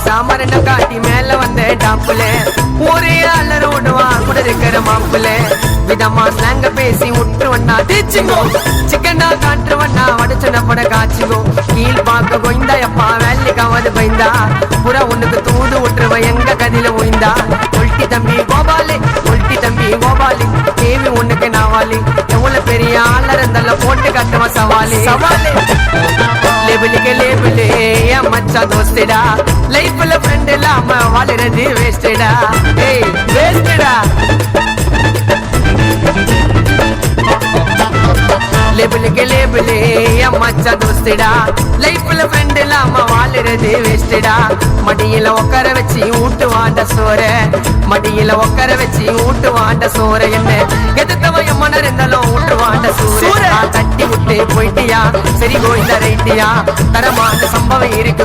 சாமரன காட்டி மேல வந்த டாப்புல ஒரே அலற விடுவான் கூட இருக்கிற மாப்புல விதமா ஸ்லாங்க பேசி விட்டுவண்ணா தீச்சுங்கோ சிக்கனா காட்டுவண்ணா வடச்சன பட காய்ச்சிங்கோ கீழ் பார்க்க கொய்ந்தா எப்பா வேலைக்காவது பயந்தா புற உனக்கு தூது விட்டுருவ எங்க கதில ஒய்ந்தா ஒல்ட்டி தம்பி கோபாலி ஒல்ட்டி தம்பி கோபாலி தேவி உனக்கு நாவாலி எவ்வளவு பெரிய ஆளர் இருந்தால போட்டு காட்டுவ சவாலி சவாலி லேபிளுக்கு லேபிளு என் மச்சா தோஸ்டா லைஃப்ல ஃப்ரெண்ட் இல்லாம வாழுறது வேஸ்டடா ஏய் வேஸ்டடா லேபிளுக்கு லேபிளு என் மச்சா தோஸ்டா லைஃப்ல ஃப்ரெண்ட் இல்லாம வாழுறது வேஸ்டடா மடியில உட்கார வச்சு ஊட்டுவாண்ட சோற மடியில உட்கார வச்சு ஊட்டுவாண்ட சோற என்ன எதுத்தவ எம்மன இருந்தாலும் ஊட்டுவாண்ட சோற தட்டி விட்டு போயிட்டியா சரி கோயில ரைட்டியா தரமான சம்பவம் இருக்கு